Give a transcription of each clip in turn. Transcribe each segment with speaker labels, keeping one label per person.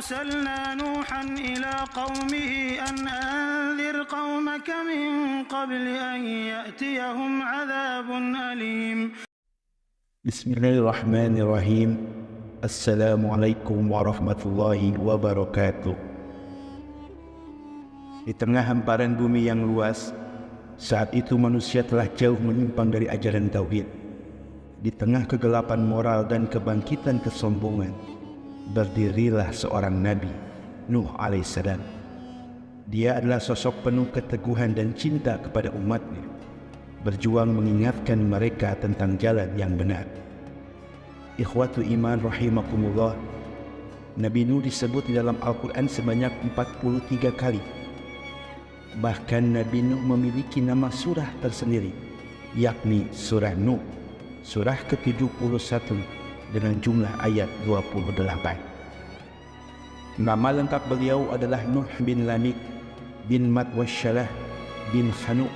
Speaker 1: أرسلنا نوحا إلى قومه أن أنذر قومك من قبل أن يأتيهم عذاب أليم.
Speaker 2: Bismillahirrahmanirrahim. Assalamualaikum warahmatullahi wabarakatuh. Di tengah hamparan bumi yang luas, saat itu manusia telah jauh menyimpang dari ajaran tauhid. Di tengah kegelapan moral dan kebangkitan kesombongan, berdirilah seorang Nabi, Nuh alaihissalam. Dia adalah sosok penuh keteguhan dan cinta kepada umatnya, berjuang mengingatkan mereka tentang jalan yang benar. Ikhwatu iman rahimakumullah, Nabi Nuh disebut di dalam Al-Quran sebanyak 43 kali. Bahkan Nabi Nuh memiliki nama surah tersendiri, yakni surah Nuh, surah ke-71 dengan jumlah ayat 28. Nama lengkap beliau adalah Nuh bin Lamik bin Matwasyalah bin Khanu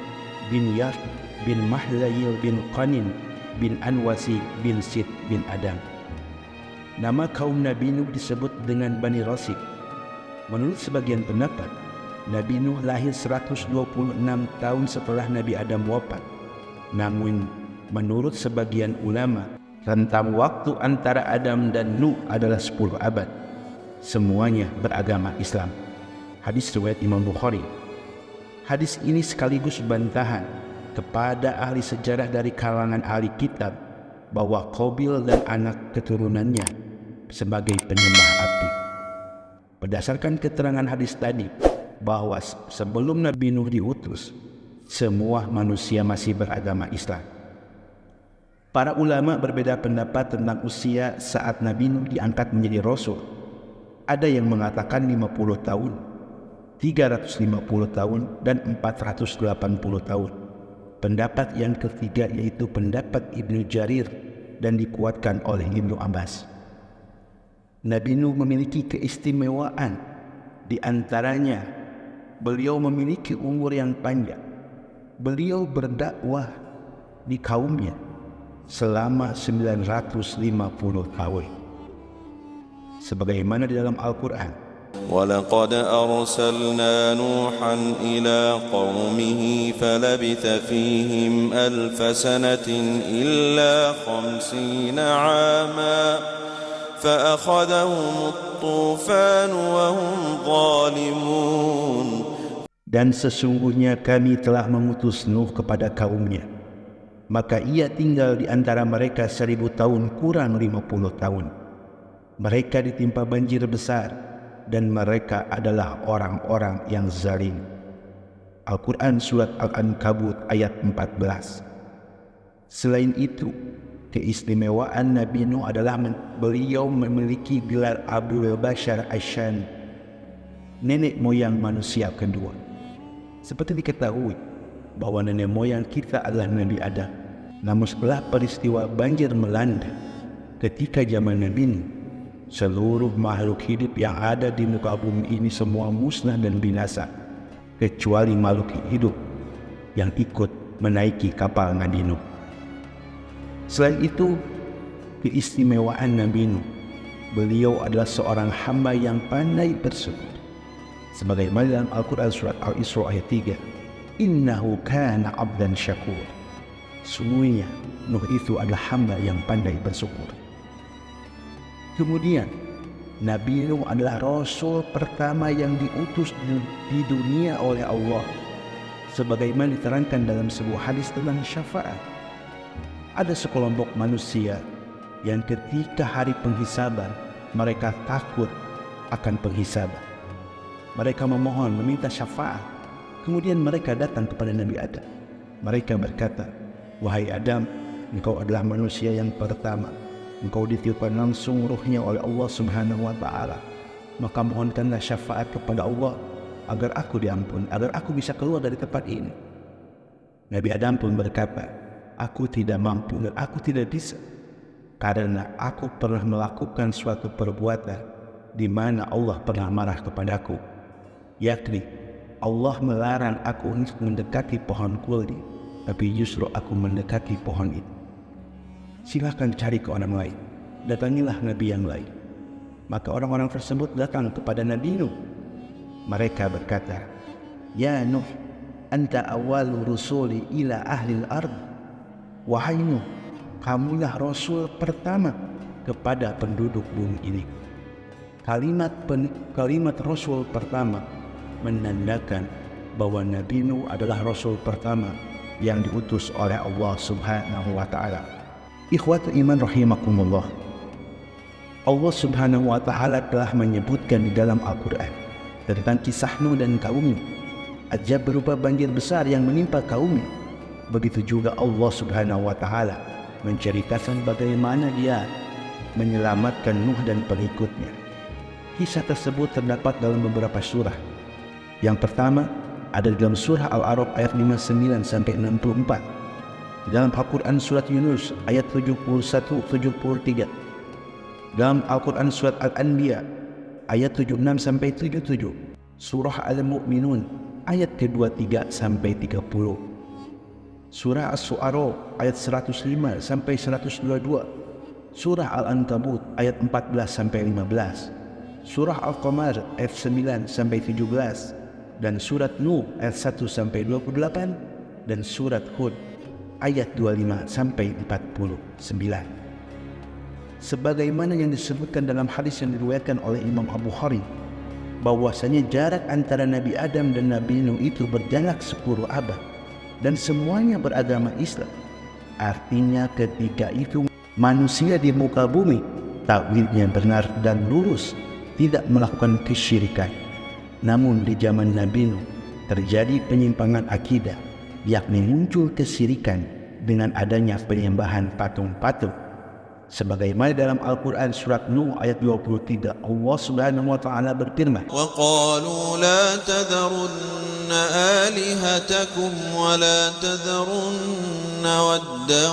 Speaker 2: bin Yar bin Mahlayil bin Qanin bin Anwasi bin Sid bin Adam. Nama kaum Nabi Nuh disebut dengan Bani Rasib. Menurut sebagian pendapat, Nabi Nuh lahir 126 tahun setelah Nabi Adam wafat. Namun menurut sebagian ulama, rentang waktu antara Adam dan Nuh adalah 10 abad. Semuanya beragama Islam. Hadis riwayat Imam Bukhari. Hadis ini sekaligus bantahan kepada ahli sejarah dari kalangan ahli kitab bahwa Qabil dan anak keturunannya sebagai penyembah api. Berdasarkan keterangan hadis tadi, bahwa sebelum Nabi Nuh diutus, semua manusia masih beragama Islam. Para ulama berbeda pendapat tentang usia saat Nabi Nuh diangkat menjadi Rasul. Ada yang mengatakan 50 tahun, 350 tahun, dan 480 tahun. Pendapat yang ketiga yaitu pendapat Ibnu Jarir dan dikuatkan oleh Ibnu Abbas. Nabi Nuh memiliki keistimewaan, di antaranya beliau memiliki umur yang panjang. Beliau berdakwah di kaumnya selama 950 tahun. Sebagaimana di dalam Al-Quran,
Speaker 3: وَلَقَدْ أَرْسَلْنَا نُوحًا إِلَى قَوْمِهِ فَلَبِثَ فِيهِمْ أَلْفَ سَنَةٍ إِلَّا 50 عَامًا فَأَخَذَهُمُ الطُّوفَانُ وَهُمْ ظَالِمُونَ.
Speaker 2: Dan sesungguhnya kami telah mengutus Nuh kepada kaumnya, maka ia tinggal di antara mereka 1000 tahun kurang 50 tahun. Mereka ditimpa banjir besar, dan mereka adalah orang-orang yang zalim. Al-Quran Surat Al-Ankabut ayat 14. Selain itu, keistimewaan Nabi Nuh adalah beliau memiliki gelar Abul Bashar Asyani, nenek moyang manusia kedua. Seperti diketahui bahwa nenek moyang kita adalah Nabi Adam. Namun setelah peristiwa banjir melanda ketika zaman Nabi Nuh, seluruh makhluk hidup yang ada di muka bumi ini semua musnah dan binasa, kecuali makhluk hidup yang ikut menaiki kapal Nabi Nuh. Selain itu, keistimewaan Nabi Nuh, beliau adalah seorang hamba yang pandai bersyukur. Sebagaimana dalam Al-Quran Surat Al-Isra ayat 3, Innahu kana abdan syakur. Sungguhnya Nuh itu adalah hamba yang pandai bersyukur. Kemudian Nabi Nuh adalah Rasul pertama yang diutus di dunia oleh Allah, sebagaimana diterangkan dalam sebuah hadis tentang syafaat. Ada sekelompok manusia yang ketika hari penghisaban mereka takut akan penghisaban. Mereka memohon, meminta syafaat. Kemudian mereka datang kepada Nabi Adam. Mereka berkata, wahai Adam, engkau adalah manusia yang pertama. Engkau ditiupkan langsung ruhnya oleh Allah Subhanahu wa Ta'ala. Maka mohonkanlah syafaat kepada Allah agar aku diampuni, agar aku bisa keluar dari tempat ini. Nabi Adam pun berkata, aku tidak mampu dan aku tidak bisa, karena aku pernah melakukan suatu perbuatan di mana Allah pernah marah kepadaku, yakni Allah melarang aku untuk mendekati pohon kuldi, tapi justru aku mendekati pohon itu. Silahkan cari ke orang lain, datangilah Nabi yang lain. Maka orang-orang tersebut datang kepada Nabi Nuh. Mereka berkata, "Ya Nuh, anta awwalu rusuli ila ahli al-ard." Wahai Nuh, kamulah rasul pertama kepada penduduk bumi ini. Kalimat rasul pertama menandakan bahwa Nabi Nuh adalah rasul pertama yang diutus oleh Allah Subhanahu wa taala. Ikhwatul iman rahimakumullah. Allah Subhanahu wa taala telah menyebutkan di dalam Al-Qur'an tentang kisah Nuh dan kaumnya. Ajab berupa banjir besar yang menimpa kaumnya. Begitu juga Allah Subhanahu wa taala menceritakan bagaimana Dia menyelamatkan Nuh dan pengikutnya. Kisah tersebut terdapat dalam beberapa surah. Yang pertama ada di dalam surah Al-A'raf ayat 59 sampai 64. Dalam Al-Quran surat Yunus ayat 71-73. Dalam Al-Quran surat Al-Anbiya ayat 76 sampai 77. Surah Al-Mu'minun ayat ke-23 sampai 30. Surah As-Su'ara ayat 105 sampai 122. Surah Al-Ankabut ayat 14 sampai 15. Surah Al-Qamar ayat 9 sampai 17 dan surat Nuh ayat 1 sampai 28 dan surat Hud ayat 25 sampai 49. Sebagaimana yang disebutkan dalam hadis yang diriwayatkan oleh Imam Al-Bukhari, bahwasanya jarak antara Nabi Adam dan Nabi Nuh itu berjarak 10 abad dan semuanya beragama Islam. Artinya ketika itu manusia di muka bumi takwilnya benar dan lurus, tidak melakukan kesyirikan. Namun di zaman Nabi Nuh terjadi penyimpangan akidah, yakni muncul kesyirikan dengan adanya penyembahan patung-patung. Sebagaimana dalam Al-Quran surat Nuh ayat 23, Allah Subhanahu wa taala berfirman,
Speaker 3: وَقَالُوا لَا تَذَرُنَّ آلِهَتَكُمْ وَلَا تَذَرُنَّ وَدًّا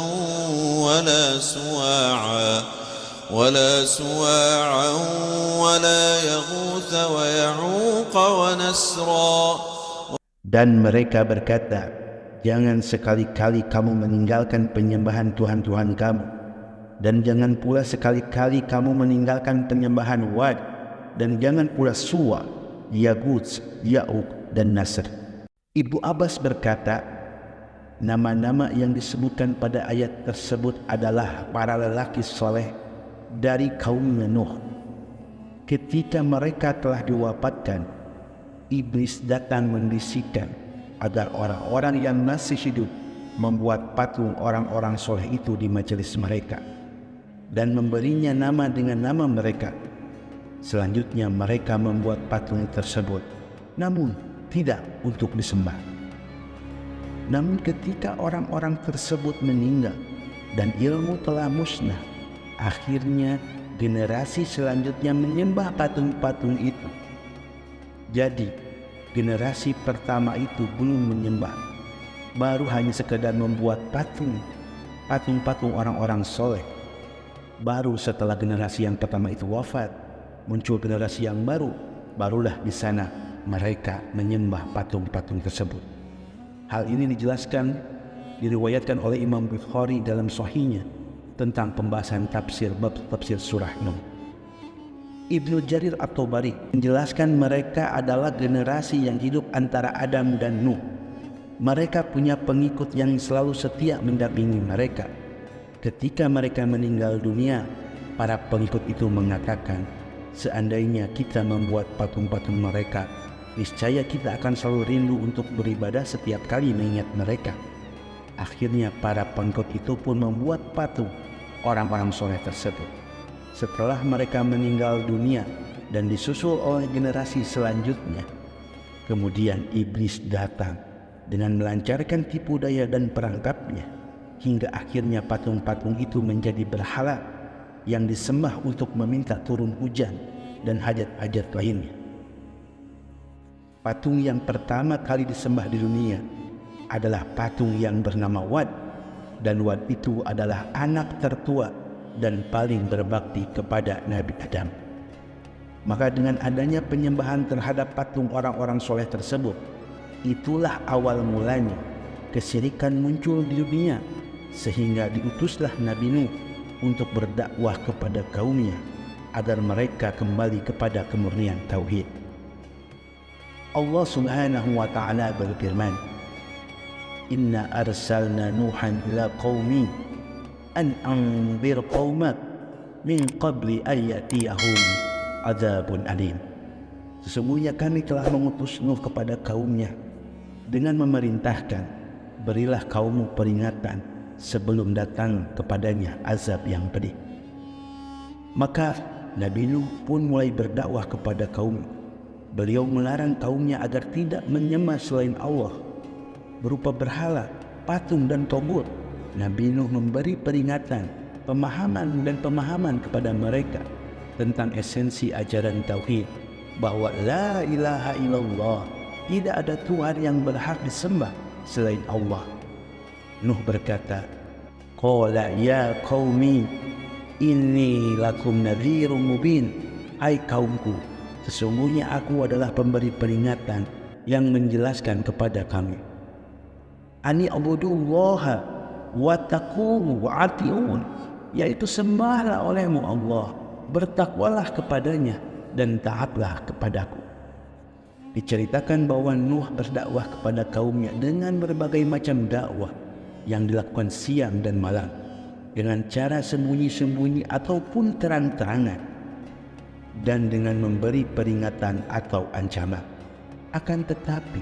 Speaker 3: ولا سواعا ولا يغوث ويعوق ونسرا.
Speaker 2: Dan mereka berkata, jangan sekali-kali kamu meninggalkan penyembahan Tuhan-Tuhan kamu, dan jangan pula sekali-kali kamu meninggalkan penyembahan Wad, dan jangan pula Suwa, Yaguts, Ya'uq, dan Nasr. Ibnu Abbas berkata, nama-nama yang disebutkan pada ayat tersebut adalah para lelaki soleh dari kaum Nuh. Ketika mereka telah diwafatkan, iblis datang membisikkan agar orang-orang yang masih hidup membuat patung orang-orang soleh itu di majelis mereka dan memberinya nama dengan nama mereka. Selanjutnya mereka membuat patung tersebut, namun tidak untuk disembah. Namun ketika orang-orang tersebut meninggal dan ilmu telah musnah, akhirnya generasi selanjutnya menyembah patung-patung itu. Jadi generasi pertama itu belum menyembah, baru hanya sekedar membuat patung-patung orang-orang soleh. Baru setelah generasi yang pertama itu wafat, muncul generasi yang baru, barulah di sana mereka menyembah patung-patung tersebut. Hal ini diriwayatkan oleh Imam Bukhari dalam Sahihnya tentang pembahasan bab tafsir surah Nuh. Ibnu Jarir At-Tabari menjelaskan mereka adalah generasi yang hidup antara Adam dan Nuh. Mereka punya pengikut yang selalu setia mendampingi mereka. Ketika mereka meninggal dunia, para pengikut itu mengatakan, seandainya kita membuat patung-patung mereka, niscaya kita akan selalu rindu untuk beribadah setiap kali mengingat mereka. Akhirnya para pengikut itu pun membuat patung orang-orang soleh tersebut. Setelah mereka meninggal dunia dan disusul oleh generasi selanjutnya, kemudian iblis datang dengan melancarkan tipu daya dan perangkapnya, hingga akhirnya patung-patung itu menjadi berhala yang disembah untuk meminta turun hujan dan hajat-hajat lainnya. Patung yang pertama kali disembah di dunia adalah patung yang bernama Wad, dan Wad itu adalah anak tertua dan paling berbakti kepada Nabi Adam. Maka dengan adanya penyembahan terhadap patung orang-orang soleh tersebut, itulah awal mulanya kesyirikan muncul di dunia, sehingga diutuslah Nabi Nuh untuk berdakwah kepada kaumnya agar mereka kembali kepada kemurnian tauhid. Allah Subhanahu wa taala berfirman, "Inna arsalna Nuhan ila qaumi an anzir qaumak min qabli an ya'tiyahum adzabun alim." Sesungguhnya kami telah mengutus Nuh kepada kaumnya dengan memerintahkan, berilah kaummu peringatan sebelum datang kepadanya azab yang pedih. Maka Nabi Nuh pun mulai berdakwah kepada kaum. Beliau melarang kaumnya agar tidak menyembah selain Allah berupa berhala, patung dan togut. Nabi Nuh memberi peringatan, pemahaman kepada mereka tentang esensi ajaran tauhid, bahwa la ilaha illallah, tidak ada Tuhan yang berhak disembah selain Allah. Nuh berkata, "Qala ya qaumi inni lakum nadhirun mubin." Hai kaumku, sesungguhnya aku adalah pemberi peringatan yang menjelaskan kepada kami. Ani abudullaha wa taquhu wa atiun, yaitu sembahlah olehmu Allah, bertakwalah kepadanya dan taatlah kepadaku. Diceritakan bahwa Nuh berdakwah kepada kaumnya dengan berbagai macam dakwah yang dilakukan siang dan malam, dengan cara sembunyi-sembunyi ataupun terang-terangan, dan dengan memberi peringatan atau ancaman. Akan tetapi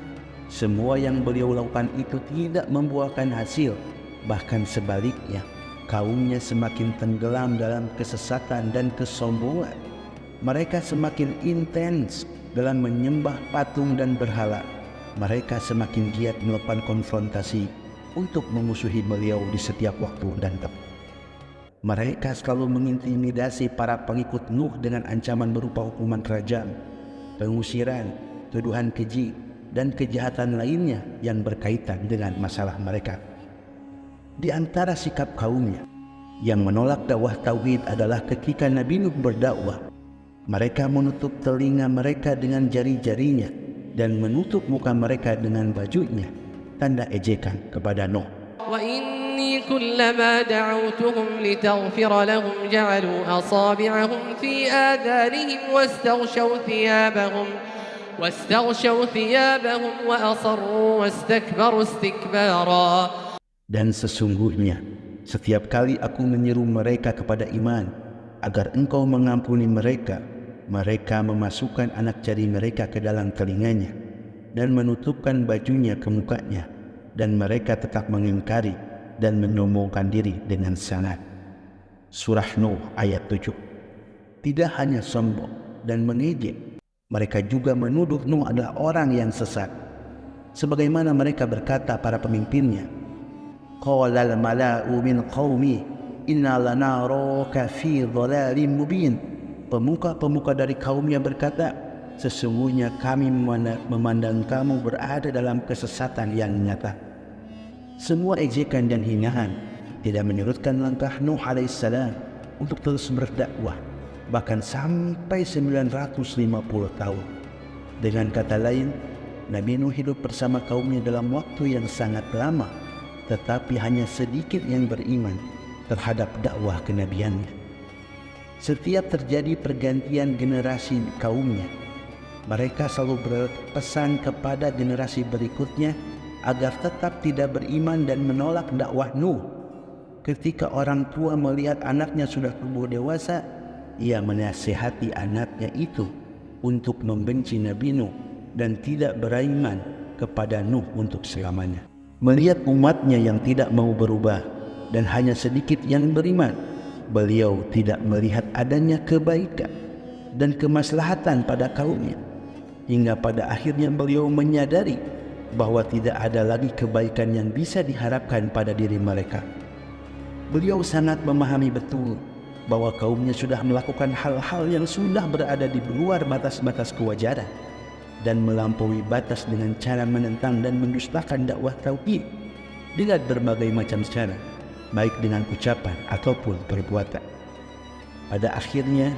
Speaker 2: semua yang beliau lakukan itu tidak membuahkan hasil. Bahkan sebaliknya, kaumnya semakin tenggelam dalam kesesatan dan kesombongan. Mereka semakin intens dalam menyembah patung dan berhala. Mereka semakin giat melakukan konfrontasi untuk memusuhi beliau di setiap waktu dan tempat. Mereka selalu mengintimidasi para pengikut Nuh dengan ancaman berupa hukuman kerajaan, pengusiran, tuduhan keji, dan kejahatan lainnya yang berkaitan dengan masalah mereka. Di antara sikap kaumnya yang menolak dakwah tauhid adalah ketika Nabi Nuh berdakwah, mereka menutup telinga mereka dengan jari-jarinya dan menutup muka mereka dengan bajunya, tanda ejekan kepada Nuh.
Speaker 4: وإني كلما دعوتهم لتغفر لهم جعلوا أصابعهم في آذانهم واستغشوا ثيابهم وأصروا واستكبروا استكبارا.
Speaker 2: Dan sesungguhnya setiap kali aku menyeru mereka kepada iman agar engkau mengampuni mereka, mereka memasukkan anak jari mereka ke dalam telinganya dan menutupkan bajunya ke mukanya, dan mereka tetap mengingkari dan menyombongkan diri dengan sangat. Surah Nuh ayat 7. Tidak hanya sombong dan mengejek, mereka juga menuduh Nuh adalah orang yang sesat. Sebagaimana mereka berkata para pemimpinnya, "Qala al-mala'u min qaumi inna lanaraka fi dhalalin mubin." Pemuka-pemuka dari kaumnya berkata, "Sesungguhnya kami memandang kamu berada dalam kesesatan yang nyata." Semua ejekan dan hinaan tidak menyurutkan langkah Nuh alaihissalam untuk terus berdakwah, bahkan sampai 950 tahun. Dengan kata lain, Nabi Nuh hidup bersama kaumnya dalam waktu yang sangat lama, tetapi hanya sedikit yang beriman terhadap dakwah kenabiannya. Setiap terjadi pergantian generasi kaumnya, mereka selalu berpesan kepada generasi berikutnya agar tetap tidak beriman dan menolak dakwah Nuh. Ketika orang tua melihat anaknya sudah tumbuh dewasa, ia menasihati anaknya itu untuk membenci Nabi Nuh dan tidak beriman kepada Nuh untuk selamanya. Melihat umatnya yang tidak mau berubah dan hanya sedikit yang beriman, beliau tidak melihat adanya kebaikan dan kemaslahatan pada kaumnya, hingga pada akhirnya beliau menyadari bahwa tidak ada lagi kebaikan yang bisa diharapkan pada diri mereka. Beliau sangat memahami betul bahwa kaumnya sudah melakukan hal-hal yang sudah berada di luar batas-batas kewajaran dan melampaui batas dengan cara menentang dan mendustakan dakwah tauhid dengan berbagai macam cara, baik dengan ucapan ataupun perbuatan. Pada akhirnya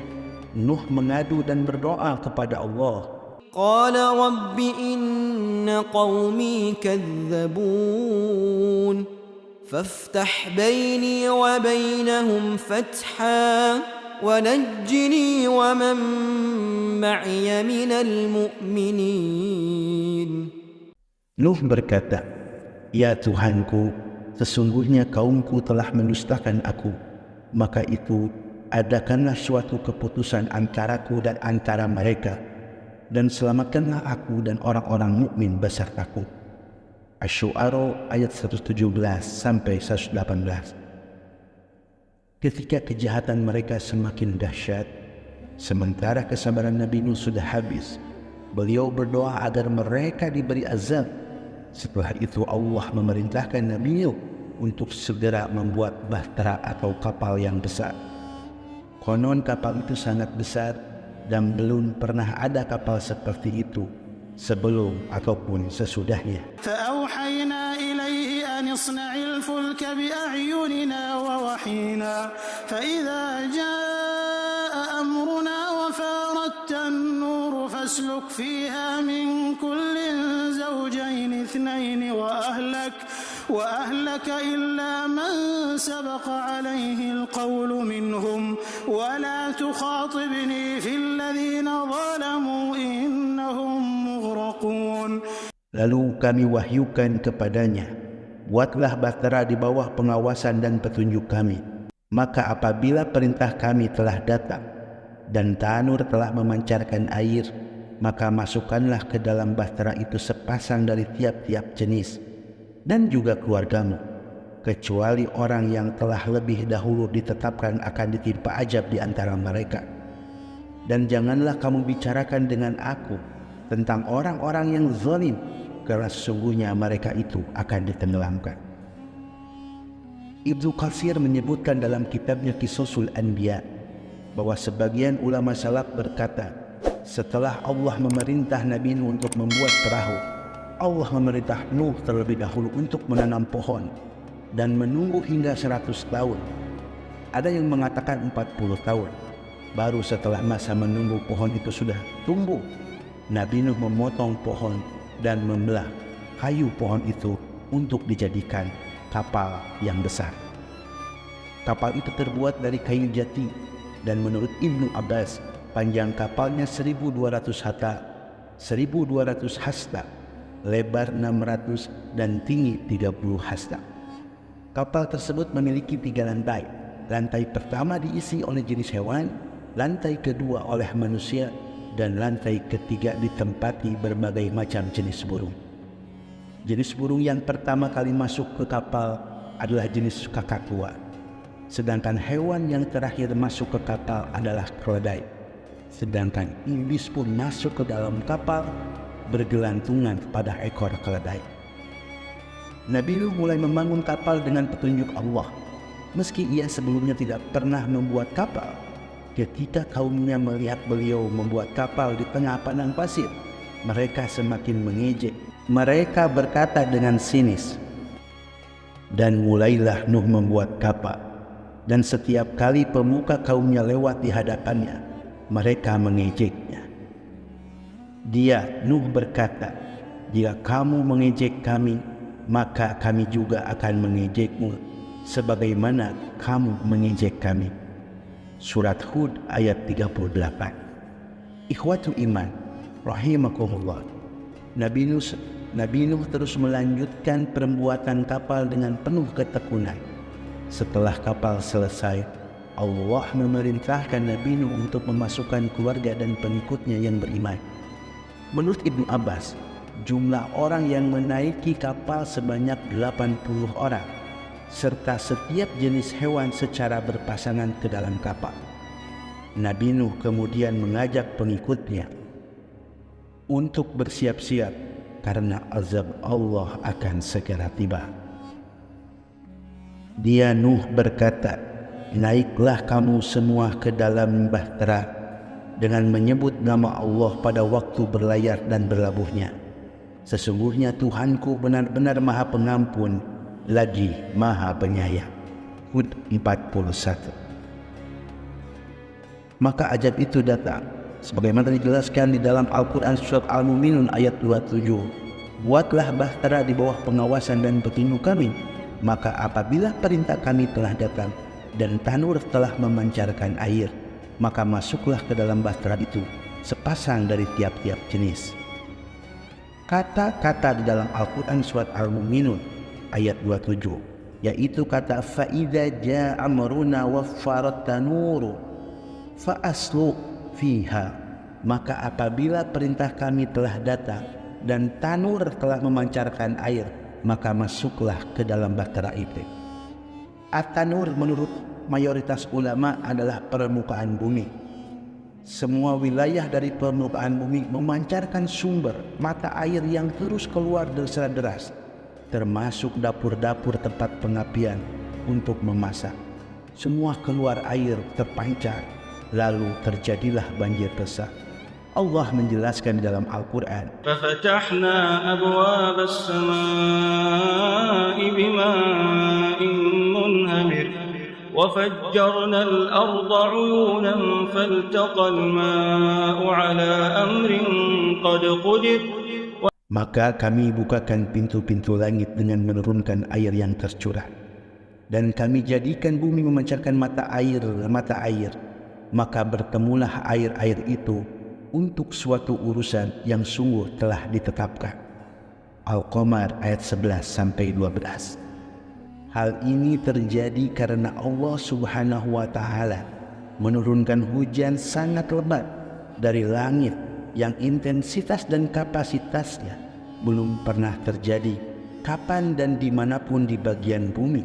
Speaker 2: Nuh mengadu dan berdoa kepada Allah.
Speaker 5: قال رب إن قومي كذبون فافتح بيني وبينهم فتحا ونجني ومن معي من المؤمنين.
Speaker 2: Nuh berkata, "Ya Tuhanku, sesungguhnya kaumku telah mendustakan aku. Maka itu, adakanlah suatu keputusan antaraku dan antara mereka, dan selamatkanlah aku dan orang-orang mukmin besertaku." Asy-Syu'ara ayat 117 sampai 118. Ketika kejahatan mereka semakin dahsyat, sementara kesabaran Nabi Nuh sudah habis, beliau berdoa agar mereka diberi azab. Setelah itu Allah memerintahkan Nabi Nuh untuk segera membuat bahtera atau kapal yang besar. Konon kapal itu sangat besar dan belum pernah ada kapal seperti itu sebelum ataupun sesudahnya.
Speaker 1: فأوحينا إليه أن اصنع الفلك بأعيننا ووحينا فإذا جاء أمرنا وفارت النور فاسلك فيها من كل زوجين اثنين وأهلك إلا من سبق عليه القول منهم ولا تخاطبني في الذين ظلموا إنهم مغرقون.
Speaker 2: Lalu kami wahyukan kepadanya, buatlah bahtera di bawah pengawasan dan petunjuk kami. Maka apabila perintah kami telah datang dan tanur telah memancarkan air, maka masukkanlah ke dalam bahtera itu sepasang dari tiap-tiap jenis dan juga keluargamu, kecuali orang yang telah lebih dahulu ditetapkan akan ditimpa azab di antara mereka. Dan janganlah kamu bicarakan dengan aku tentang orang-orang yang zalim, karena sesungguhnya mereka itu akan ditenggelamkan. Ibnu Katsir menyebutkan dalam kitabnya Qisasul Anbiya bahwa sebagian ulama salaf berkata, setelah Allah memerintah Nabi Nuh untuk membuat perahu, Allah memerintah Nuh terlebih dahulu untuk menanam pohon dan menunggu hingga 100 tahun. Ada yang mengatakan 40 tahun. Baru setelah masa menunggu pohon itu sudah tumbuh, Nabi Nuh memotong pohon dan membelah kayu pohon itu untuk dijadikan kapal yang besar. Kapal itu terbuat dari kayu jati dan menurut Ibnu Abbas panjang kapalnya 1200 hasta, lebar 600 dan tinggi 30 hasta. Kapal tersebut memiliki 3 lantai. Lantai pertama diisi oleh jenis hewan, lantai kedua oleh manusia, dan lantai ketiga ditempati berbagai macam jenis burung. Jenis burung yang pertama kali masuk ke kapal adalah jenis kakatua, sedangkan hewan yang terakhir masuk ke kapal adalah keledai. Sedangkan iblis pun masuk ke dalam kapal bergelantungan pada ekor keledai. Nabi Nuh mulai membangun kapal dengan petunjuk Allah, meski ia sebelumnya tidak pernah membuat kapal. Ketika kaumnya melihat beliau membuat kapal di tengah padang pasir, mereka semakin mengejek. Mereka berkata dengan sinis, dan mulailah Nuh membuat kapal, dan setiap kali pemuka kaumnya lewat di hadapannya, mereka mengejeknya. Dia, Nuh, berkata, "Jika kamu mengejek kami, maka kami juga akan mengejekmu, sebagaimana kamu mengejek kami." Surat Hud ayat 38. Ikhwatul iman rahimakumullah, Nabi Nuh terus melanjutkan pembuatan kapal dengan penuh ketekunan. Setelah kapal selesai, Allah memerintahkan Nabi Nuh untuk memasukkan keluarga dan pengikutnya yang beriman. Menurut Ibnu Abbas, jumlah orang yang menaiki kapal sebanyak 80 orang, serta setiap jenis hewan secara berpasangan ke dalam kapal. Nabi Nuh kemudian mengajak pengikutnya untuk bersiap-siap karena azab Allah akan segera tiba. Dia, Nuh, berkata, "Naiklah kamu semua ke dalam bahtera dengan menyebut nama Allah pada waktu berlayar dan berlabuhnya. Sesungguhnya Tuhanku benar-benar Maha Pengampun lagi Maha Penyayang." Hud 41. Maka azab itu datang, sebagaimana dijelaskan di dalam Al-Quran surat Al-Mu'minun ayat 27. "Buatlah bahtera di bawah pengawasan dan petunjuk kami, maka apabila perintah kami telah datang dan tanur telah memancarkan air, maka masuklah ke dalam bahtera itu sepasang dari tiap-tiap jenis. Kata-kata di dalam Al-Quran surat Al-Mu'minun ayat 27, yaitu kata fa'idha ja'a amruna waffarat tanuru fa'aslu fiha, maka apabila perintah kami telah datang dan tanur telah memancarkan air, maka masuklah ke dalam bahtera itu. At-tanur menurut mayoritas ulama adalah permukaan bumi. Semua wilayah dari permukaan bumi memancarkan sumber mata air yang terus keluar secara deras, termasuk dapur-dapur tempat pengapian untuk memasak. Semua keluar air terpancar, lalu terjadilah banjir besar. Allah menjelaskan di dalam Al-Quran,
Speaker 1: فَفَتَحْنَا أَبْوَابَ السَّمَاءِ بِمَاءٍ مُنْهَمِرٍ وَفَجَّرْنَا الْأَرْضَ عُيُونًا فَالْتَقَى الْمَاءُ عَلَى أَمْرٍ قَدْ قُدِرَ.
Speaker 2: maka kami bukakan pintu-pintu langit dengan menurunkan air yang tercurah, dan kami jadikan bumi memancarkan mata air, maka bertemulah air-air itu untuk suatu urusan yang sungguh telah ditetapkan. Al-Qamar ayat 11-12. Hal ini terjadi karena Allah Subhanahu wa Ta'ala menurunkan hujan sangat lebat dari langit yang intensitas dan kapasitasnya belum pernah terjadi kapan dan dimanapun di bagian bumi,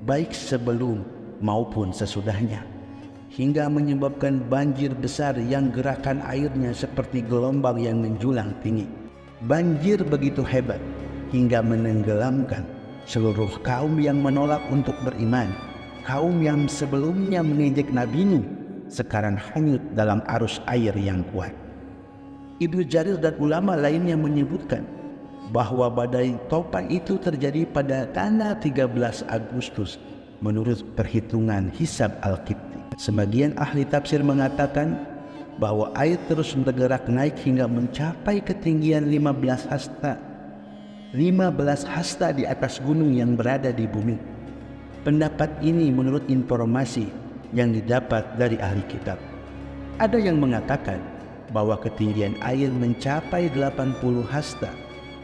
Speaker 2: baik sebelum maupun sesudahnya, hingga menyebabkan banjir besar yang gerakan airnya seperti gelombang yang menjulang tinggi. Banjir begitu hebat hingga menenggelamkan seluruh kaum yang menolak untuk beriman. Kaum yang sebelumnya mengejek Nabi Nuh sekarang hanyut dalam arus air yang kuat. Ibnu Jarir dan ulama lainnya menyebutkan bahwa badai topan itu terjadi pada tanggal 13 Agustus menurut perhitungan hisab Al-Qibti. Sebagian ahli tafsir mengatakan bahwa air terus bergerak naik hingga mencapai ketinggian 15 hasta di atas gunung yang berada di bumi. Pendapat ini menurut informasi yang didapat dari ahli kitab. Ada yang mengatakan bahwa ketinggian air mencapai 80 hasta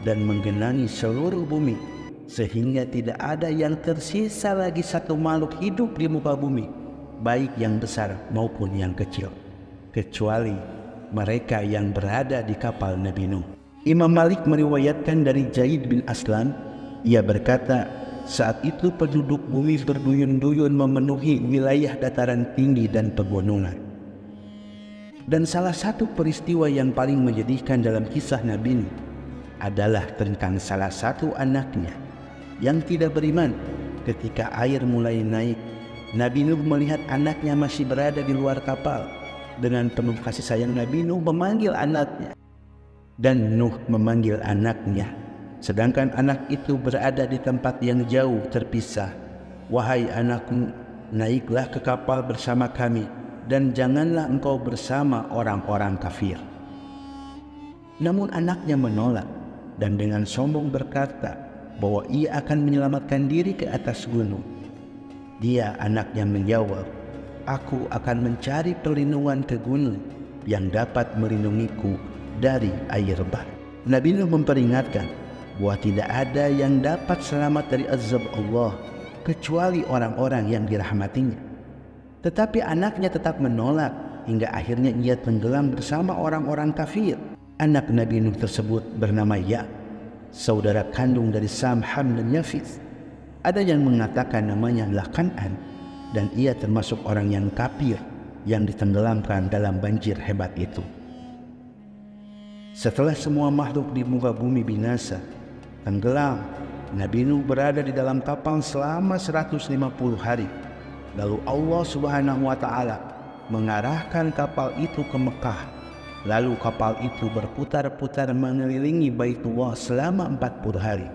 Speaker 2: dan menggenangi seluruh bumi, sehingga tidak ada yang tersisa lagi satu makhluk hidup di muka bumi, baik yang besar maupun yang kecil, kecuali mereka yang berada di kapal Nabi Nuh. Imam Malik meriwayatkan dari Zaid bin Aslam, ia berkata, saat itu penduduk bumi berduyun-duyun memenuhi wilayah dataran tinggi dan pegunungan. Dan salah satu peristiwa yang paling menyedihkan dalam kisah Nabi Nuh adalah tentang salah satu anaknya yang tidak beriman. Ketika air mulai naik, Nabi Nuh melihat anaknya masih berada di luar kapal. Dengan penuh kasih sayang, Nabi Nuh memanggil anaknya, dan Nuh memanggil anaknya, sedangkan anak itu berada di tempat yang jauh terpisah. Wahai anakku, naiklah ke kapal bersama kami, dan janganlah engkau bersama orang-orang kafir. Namun anaknya menolak dan dengan sombong berkata bahwa ia akan menyelamatkan diri ke atas gunung. Dia, anaknya, menjawab, aku akan mencari perlindungan ke gunung yang dapat melindungiku dari air bah. Nabi Nuh memperingatkan bahwa tidak ada yang dapat selamat dari azab Allah kecuali orang-orang yang dirahmatinya. Tetapi anaknya tetap menolak hingga akhirnya ia tenggelam bersama orang-orang kafir. Anak Nabi Nuh tersebut bernama Ya, saudara kandung dari Sam, Ham, dan Yafith. Ada yang mengatakan namanya adalah Kan'an, dan ia termasuk orang yang kafir yang ditenggelamkan dalam banjir hebat itu. Setelah semua makhluk di muka bumi binasa, tenggelam, Nabi Nuh berada di dalam kapal selama 150 hari. Lalu Allah Subhanahu wa Ta'ala mengarahkan kapal itu ke Mekah. Lalu kapal itu berputar-putar mengelilingi Baitullah selama 40 hari.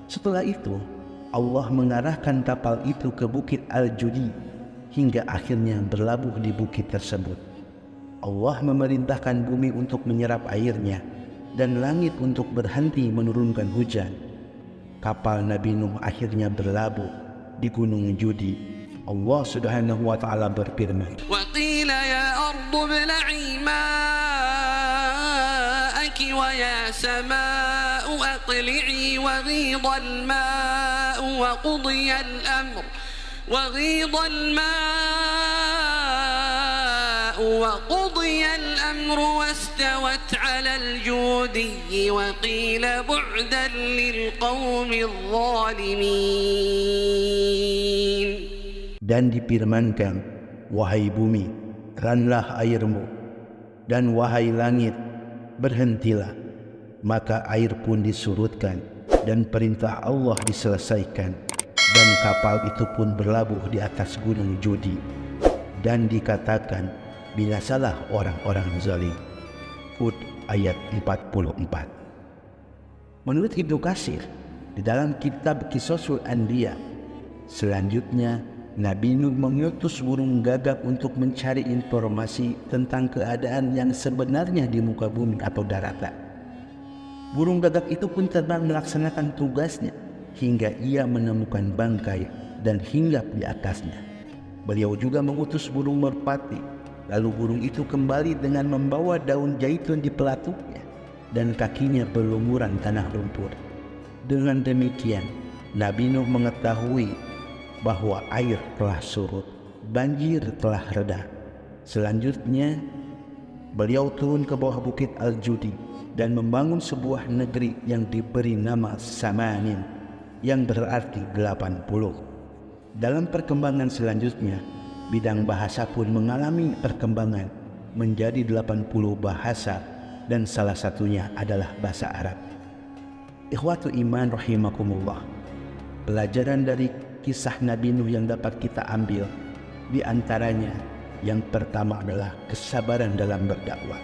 Speaker 2: Setelah itu, Allah mengarahkan kapal itu ke Bukit Al-Judi hingga akhirnya berlabuh di bukit tersebut. Allah memerintahkan bumi untuk menyerap airnya dan langit untuk berhenti menurunkan hujan. Kapal Nabi Nuh akhirnya berlabuh di Gunung Judi Allah Subhanahu wa taala berfirman,
Speaker 4: وقيل يا أرض ابلعي ماءك ويا سماء أقلعي وغيض الماء وقضي الأمر واستوت على الجودي وقيل بعدا للقوم الظالمين.
Speaker 2: dan difirmankan, wahai bumi, keranlah airmu, dan wahai langit, berhentilah. Maka air pun disurutkan, dan perintah Allah diselesaikan, dan kapal itu pun berlabuh di atas gunung Judi. Dan dikatakan, binasalah orang-orang zalim. Hud ayat 44. Menurut Ibnu Katsir, di dalam kitab Qisasul Anbiya, selanjutnya Nabi Nuh mengutus burung gagak untuk mencari informasi tentang keadaan yang sebenarnya di muka bumi atau daratan. Burung gagak itu pun terbang melaksanakan tugasnya hingga ia menemukan bangkai dan hinggap di atasnya. Beliau juga mengutus burung merpati, lalu burung itu kembali dengan membawa daun zaitun di pelatuknya dan kakinya berlumuran tanah lumpur. Dengan demikian, Nabi Nuh mengetahui bahwa air telah surut, banjir telah reda. Selanjutnya, beliau turun ke bawah bukit Al-Judi dan membangun sebuah negeri yang diberi nama Samanin, yang berarti 80. Dalam perkembangan selanjutnya, bidang bahasa pun mengalami perkembangan menjadi 80 bahasa, dan salah satunya adalah bahasa Arab. Ikhwatu iman rahimakumullah, pelajaran dari kisah Nabi Nuh yang dapat kita ambil, di antaranya yang pertama adalah kesabaran dalam berdakwah.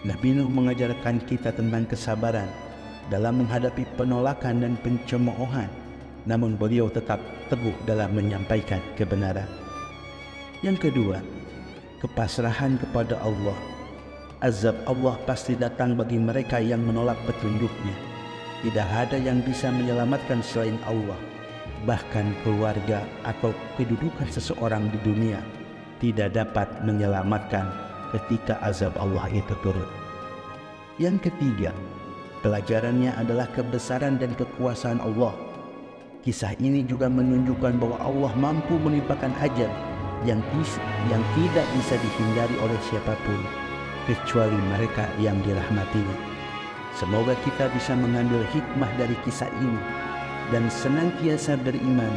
Speaker 2: Nabi Nuh mengajarkan kita tentang kesabaran dalam menghadapi penolakan dan pencemoohan, namun beliau tetap teguh dalam menyampaikan kebenaran. Yang kedua, kepasrahan kepada Allah. Azab Allah pasti datang bagi mereka yang menolak petunjuknya. Tidak ada yang bisa menyelamatkan selain Allah. Bahkan keluarga atau kedudukan seseorang di dunia tidak dapat menyelamatkan ketika azab Allah itu turun. Yang ketiga, pelajarannya adalah kebesaran dan kekuasaan Allah. Kisah ini juga menunjukkan bahwa Allah mampu menimpakan ajal yang tidak bisa dihindari oleh siapapun kecuali mereka yang dirahmatinya. Semoga kita bisa mengambil hikmah dari kisah ini dan senantiasa beriman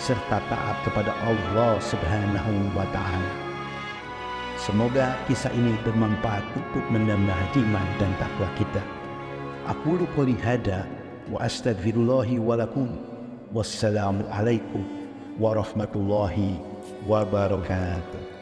Speaker 2: serta taat kepada Allah Subhanahu wa taala. Semoga kisah ini bermanfaat untuk menambah iman dan takwa kita. Aqulu qouli hada wa astaghfirullahi wa lakum. Wassalamu alaikum warahmatullahi wabarakatuh.